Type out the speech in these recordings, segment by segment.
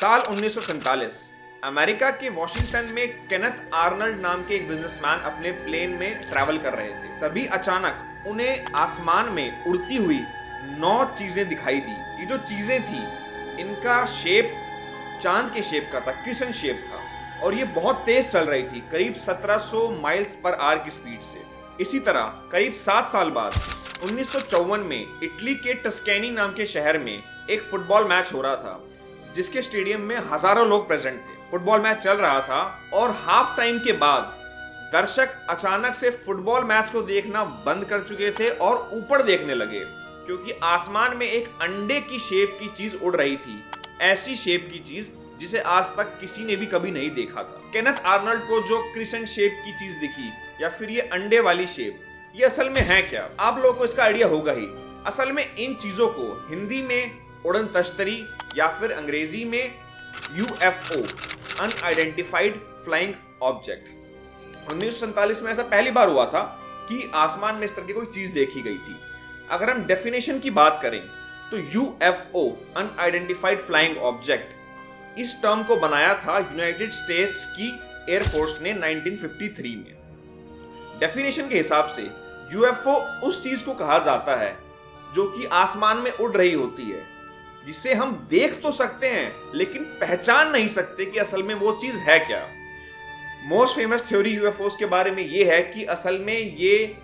साल 1947 अमेरिका के वॉशिंगटन में केनेथ आर्नल्ड नाम के एक बिजनेसमैन अपने प्लेन में ट्रैवल कर रहे थे। तभी अचानक उन्हें आसमान में उड़ती हुई 9 चीजें दिखाई दी। ये जो चीजें थी इनका शेप चांद के शेप का था, क्रिसेंट शेप था, और ये बहुत तेज चल रही थी, करीब 1700 माइल्स पर आवर की स्पीड से। इसी तरह करीब 7 साल बाद 1954 में इटली के टस्कैनी नाम के शहर में एक फुटबॉल मैच हो रहा था, जिसके स्टेडियम में हजारों लोग प्रेजेंट थे। फुटबॉल मैच चल रहा था और हाफ टाइम के बाद दर्शक अचानक से फुटबॉल मैच को देखना बंद कर चुके थे और ऊपर देखने लगे, क्योंकि आसमान में एक अंडे की शेप की चीज उड़ रही थी, ऐसी शेप की चीज जिसे आज तक किसी ने भी कभी नहीं देखा था। केनेथ आर्नल्ड को जो क्रिसेंट शेप की चीज दिखी या फिर ये अंडे वाली शेप, ये असल में है क्या, आप लोगों को इसका आइडिया होगा ही। असल में इन चीजों को हिंदी में उड़न तश्तरी या फिर अंग्रेजी में UFO, अनआइडेंटिफाइड फ्लाइंग ऑब्जेक्ट। 1947 में ऐसा पहली बार हुआ था कि आसमान में इस तरह की कोई चीज देखी गई थी। अगर हम डेफिनेशन की बात करें तो UFO, अनआइडेंटिफाइड फ्लाइंग ऑब्जेक्ट, इस टर्म को बनाया था यूनाइटेड स्टेट्स की एयरफोर्स ने 1953 में। डेफिनेशन के हिसाब से UFO उस चीज को कहा जाता है जो कि आसमान में उड़ रही होती है, जिसे हम देख तो सकते हैं लेकिन पहचान नहीं सकते कि असल में वो चीज है क्या। मोस्ट फेमस थ्योरी UFOs के बारे में ये है कि असल में ये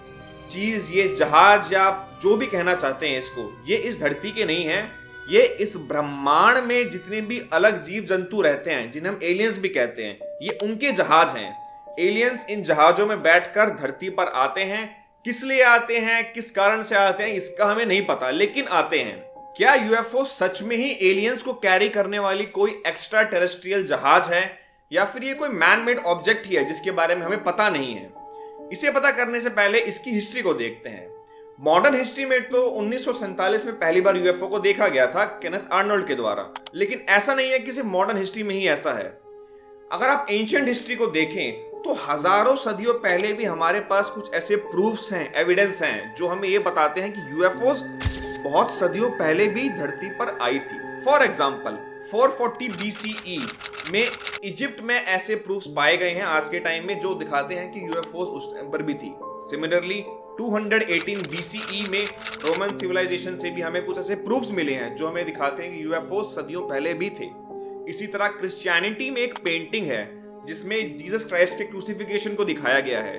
चीज, ये जहाज या जो भी कहना चाहते हैं इसको, ये इस धरती के नहीं है, ये इस ब्रह्मांड में जितने भी अलग जीव जंतु रहते हैं, जिन्हें हम एलियंस भी कहते हैं, ये उनके जहाज हैं। एलियंस इन जहाजों में बैठकर धरती पर आते हैं। किस लिए आते हैं, किस कारण से आते हैं, इसका हमें नहीं पता, लेकिन आते हैं। क्या UFO सच में ही एलियंस को कैरी करने वाली कोई एक्स्ट्रा टेरेस्ट्रियल जहाज है, या फिर ये कोई मैन मेड ऑब्जेक्ट ही है जिसके बारे में हमें पता नहीं है? इसे पता करने से पहले इसकी हिस्ट्री को देखते हैं। मॉडर्न हिस्ट्री में तो 1947 में पहली बार UFO को देखा गया था केनेथ आर्नल्ड के द्वारा, लेकिन ऐसा नहीं है कि सिर्फ मॉडर्न हिस्ट्री में ही ऐसा है। अगर आप एंशिएंट हिस्ट्री को देखें तो हजारों सदियों पहले भी हमारे पास कुछ ऐसे प्रूफ्स हैं, एविडेंस हैं, जो हमें ये बताते हैं कि UFOs बहुत सदियों पहले भी धरती पर आई थी। फॉर एग्जाम्पल 440 BCE में इजिप्ट में ऐसे प्रूफ्स पाए गए हैं आज के टाइम में, जो दिखाते हैं कि UFOs उस टाइम पर भी थी। सिमिलरली 218 BCE में रोमन सिविलाइजेशन से भी हमें कुछ ऐसे प्रूफ्स मिले हैं जो हमें दिखाते हैं कि UFOs सदियों पहले भी थे। इसी तरह क्रिश्चियनिटी में एक पेंटिंग है जिसमें जीसस क्राइस्ट के क्रूसिफिकेशन को दिखाया गया है।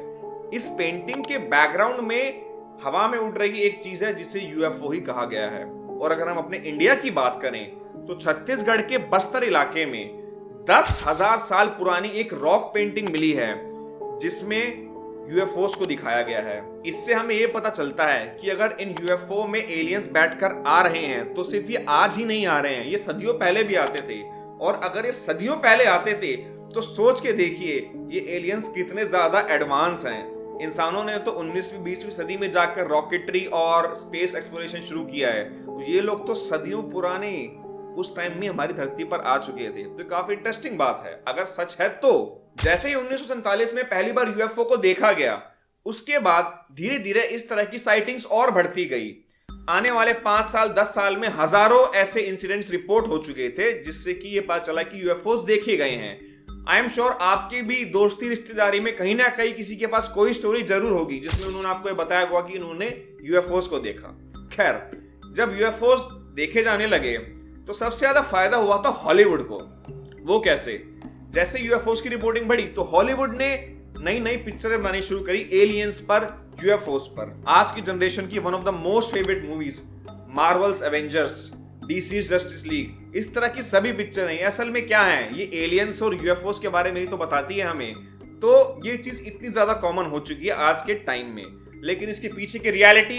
इस पेंटिंग के बैकग्राउंड में हवा में उड़ रही एक चीज है जिसे UFO ही कहा गया है। और अगर हम अपने इंडिया की बात करें तो छत्तीसगढ़ के बस्तर इलाके में 10,000 साल पुरानी एक रॉक पेंटिंग मिली है जिसमें UFOs को दिखाया गया है। इससे हमें यह पता चलता है कि अगर इन UFO में एलियंस बैठकर आ रहे हैं तो सिर्फ ये आज ही नहीं आ रहे हैं, ये सदियों पहले भी आते थे। और अगर ये सदियों पहले आते थे तो सोच के देखिए ये एलियंस कितने ज्यादा एडवांस हैं। इंसानों ने तो 19वीं 20वीं सदी में जाकर रॉकेटरी और स्पेस एक्सप्लोरेशन शुरू किया है, ये लोग तो सदियों पुराने उस टाइम में हमारी धरती पर आ चुके थे। तो काफी इंटरेस्टिंग बात है अगर सच है तो। जैसे ही 1947 में पहली बार UFO को देखा गया, उसके बाद धीरे धीरे इस तरह की साइटिंग्स और बढ़ती गई। आने वाले 5 साल 10 साल में हजारों ऐसे इंसिडेंट्स रिपोर्ट हो चुके थे जिससे कि ये पता चला कि UFOs देखे गए हैं। आई एम श्योर आपके भी दोस्ती रिश्तेदारी में कहीं ना कहीं किसी के पास कोई स्टोरी जरूर होगी जिसमें उन्होंने आपको बताया होगा कि उन्होंने UFOs को देखा। खैर, जब UFOs देखे जाने लगे तो सबसे ज्यादा फायदा हुआ था हॉलीवुड को। वो कैसे? जैसे UFOs की रिपोर्टिंग बढ़ी तो हॉलीवुड ने नई नई पिक्चरें बनानी शुरू करी एलियंस पर, UFOs पर। आज की जनरेशन की one of the most favourite movies Marvels Avengers, DC justice league, इस तरह की सभी पिक्चरें असल में क्या है, ये एलियंस और UFOs के बारे में ही तो बताती है हमें। तो ये चीज इतनी ज्यादा कॉमन हो चुकी है आज के टाइम में, लेकिन इसके पीछे की रियलिटी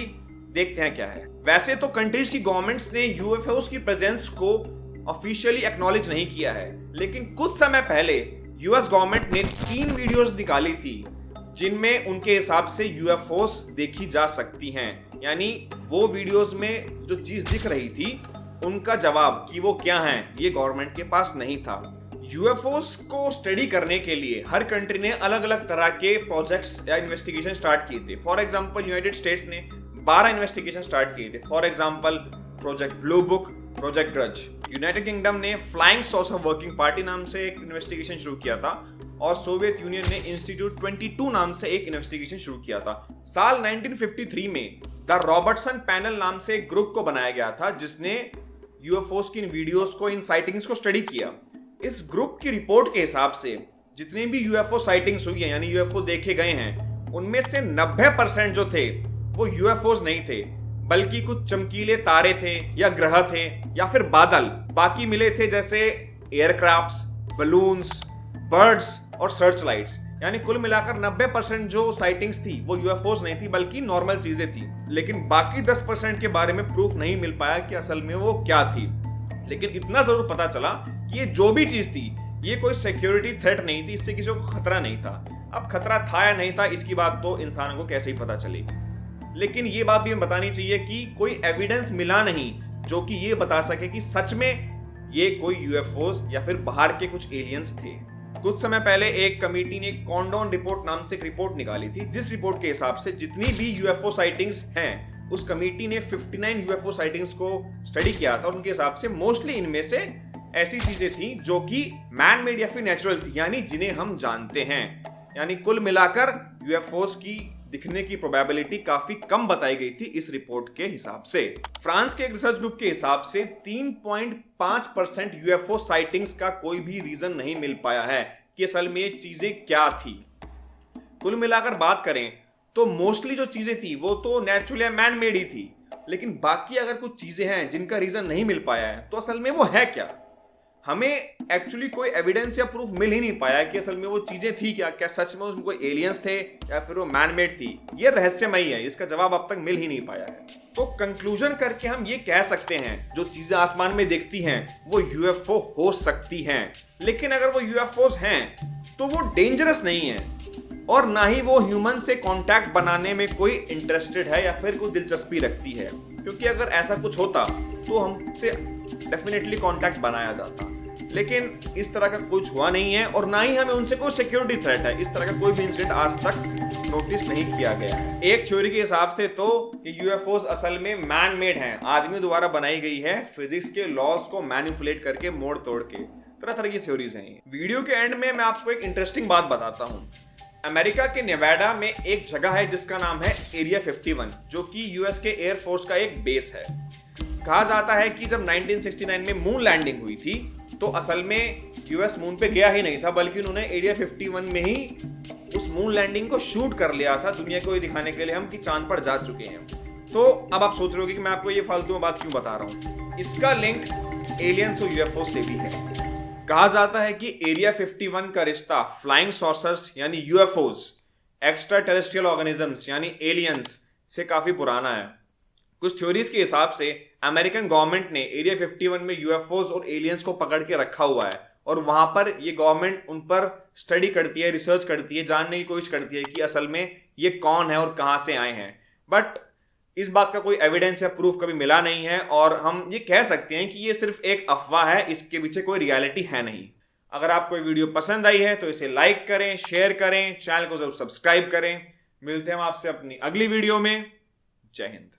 देखते हैं क्या है। वैसे तो कंट्रीज की गवर्नमेंट्स ने UFOs की प्रेजेंस को ऑफिशियली एक्नॉलेज नहीं किया है, लेकिन कुछ समय पहले US गवर्नमेंट ने 3 वीडियोस निकाली थी जिनमें उनके हिसाब से UFOs देखी जा सकती हैं। यानी वो वीडियोस में जो चीज दिख रही थी उनका जवाब कि वो क्या हैं, ये गवर्नमेंट के पास नहीं था। UFOs को स्टडी करने के लिए हर कंट्री ने अलग अलग तरह के प्रोजेक्ट्स या इन्वेस्टिगेशन स्टार्ट किए थे। फॉर एग्जांपल यूनाइटेड स्टेट्स ने 12 इन्वेस्टिगेशन स्टार्ट किए थे। For example Project Blue Book, Project Grudge. United Kingdom ने फ्लाइंग सॉसर वर्किंग पार्टी नाम से एक इन्वेस्टिगेशन शुरू किया था और सोवियत यूनियन ने इंस्टीट्यूट 22 नाम से एक इन्वेस्टिगेशन शुरू किया था। साल 1953 में द रॉबर्टसन पैनल नाम से एक ग्रुप को बनाया गया था जिसने यूएफओस की इन वीडियोस को, इन साइटिंग्स को स्टडी किया। इस ग्रुप की रिपोर्ट के हिसाब से जितने भी यूएफओ साइटिंग्स हुई है, यानी यूएफओ देखे गए हैं, उनमें से 90% जो थे वो यूएफओस नहीं थे, बल्कि कुछ चमकीले तारे थे या ग्रह थे या फिर बादल बाकी मिले थे, जैसे एयरक्राफ्ट्स, बलून्स, बर्ड्स और सर्च लाइट्स। यानी कुल मिलाकर 90% जो साइटिंग्स थी वो यूएफओस नहीं थी बल्कि नॉर्मल चीजें थी। लेकिन बाकी 10% के बारे में प्रूफ नहीं मिल पाया कि असल में वो क्या थी। लेकिन इतना जरूर पता चला कि ये जो भी चीज थी ये कोई सिक्योरिटी थ्रेट नहीं थी, इससे किसी को खतरा नहीं था। अब खतरा था या नहीं था इसकी बात तो इंसानों को कैसे ही पता चलेगी। लेकिन ये बात भी हमें बतानी चाहिए कि कोई एविडेंस मिला नहीं जो कि ये बता सके कि सच में ये कोई यूएफओस या फिर बाहर के कुछ एलियंस थे। कुछ समय पहले एक कमेटी ने कॉन्डोन रिपोर्ट नाम से एक रिपोर्ट निकाली थी, जिस रिपोर्ट के हिसाब से जितनी भी यूएफओ साइटिंग्स हैं उस कमेटी ने 59 यूएफओ साइटिंग्स को स्टडी किया था। उनके हिसाब से मोस्टली इनमें से ऐसी चीजें थी जो कि मैन मेड या फिर नेचुरल थी, यानी जिन्हें हम जानते हैं। यानी कुल मिलाकर यूएफओस की दिखने की प्रोबेबिलिटी काफी कम बताई गई थी इस रिपोर्ट के हिसाब से। फ्रांस के एक रिसर्च ग्रुप के हिसाब से 3.5% यूएफओ साइटिंग्स का कोई भी रीजन नहीं मिल पाया है कि असल में ये चीजें क्या थी। कुल मिलाकर बात करें तो मोस्टली जो चीजें थी वो तो नेचुरल या मैन मेड ही थी, लेकिन बाकी अगर कुछ चीजें हैं जिनका रीजन नहीं मिल पाया है तो असल में वो है क्या। हमें एक्चुअली कोई एविडेंस या प्रूफ मिल ही नहीं पाया कि असल में वो चीजें थी क्या, क्या सच में उसमें कोई एलियंस थे या फिर वो मैन मेड थी। ये रहस्यमयी है, इसका जवाब अब तक मिल ही नहीं पाया है। तो कंक्लूजन करके हम ये कह सकते हैं जो चीजें आसमान में दिखती हैं वो यूएफओ हो सकती हैं, लेकिन अगर वो यूएफओस हैं तो वो डेंजरस नहीं है और ना ही वो ह्यूमन से कांटेक्ट बनाने में कोई इंटरेस्टेड है या फिर कोई दिलचस्पी रखती है, क्योंकि अगर ऐसा कुछ होता तो हमसे डेफिनेटली कांटेक्ट बनाया जाता। लेकिन इस तरह का कुछ हुआ नहीं है और ना ही हमें उनसे कोई सिक्योरिटी थ्रेट है। इस तरह का कोई भी इंसिडेंट आज तक नोटिस नहीं किया गया है। एक थ्योरी के हिसाब से तो ये यूएफओस असल में मैन मेड हैं, आदमियों द्वारा बनाई गई है, फिजिक्स के लॉज को मैनिपुलेट करके, मोड़ तोड़ के। तरह तरह की थ्योरीज हैं। वीडियो के एंड में मैं आपको एक इंटरेस्टिंग बात बताता हूँ। अमेरिका के नेवाडा में एक जगह है जिसका नाम है एरिया 51, जो कि यूएस के एयरफोर्स का एक बेस है। कहा जाता है कि जब 1969 में मून लैंडिंग हुई थी तो असल में यूएस मून पे गया ही नहीं था, बल्कि उन्होंने एरिया 51 में ही उस मून लैंडिंग को शूट कर लिया था, दुनिया को ये दिखाने के लिए हम कि चांद पर जा चुके हैं। तो अब आप सोच रहे होगे कि मैं आपको ये फालतू में बात क्यों बता रहा हूँ। इसका लिंक एलियंस और यूएफओ से भी है। कहा जाता है कि एरिया 51 का रिश्ता फ्लाइंग सॉसर्स यानी यूएफओस, एक्स्ट्रा टेरेस्ट्रियल ऑर्गेनिजम्स यानी एलियंस से काफी पुराना है। कुछ थ्योरीज के हिसाब से अमेरिकन गवर्नमेंट ने एरिया 51 में यूएफओस और एलियंस को पकड़ के रखा हुआ है और वहां पर ये गवर्नमेंट उन पर स्टडी करती है, रिसर्च करती है, जानने की कोशिश करती है कि असल में ये कौन है और कहां से आए हैं। बट इस बात का कोई एविडेंस या प्रूफ कभी मिला नहीं है और हम ये कह सकते हैं कि ये सिर्फ एक अफवाह है, इसके पीछे कोई रियलिटी है नहीं। अगर आपको ये वीडियो पसंद आई है तो इसे लाइक करें, शेयर करें, चैनल को जरूर सब्सक्राइब करें। मिलते हैं हम आपसे अपनी अगली वीडियो में। जय हिंद।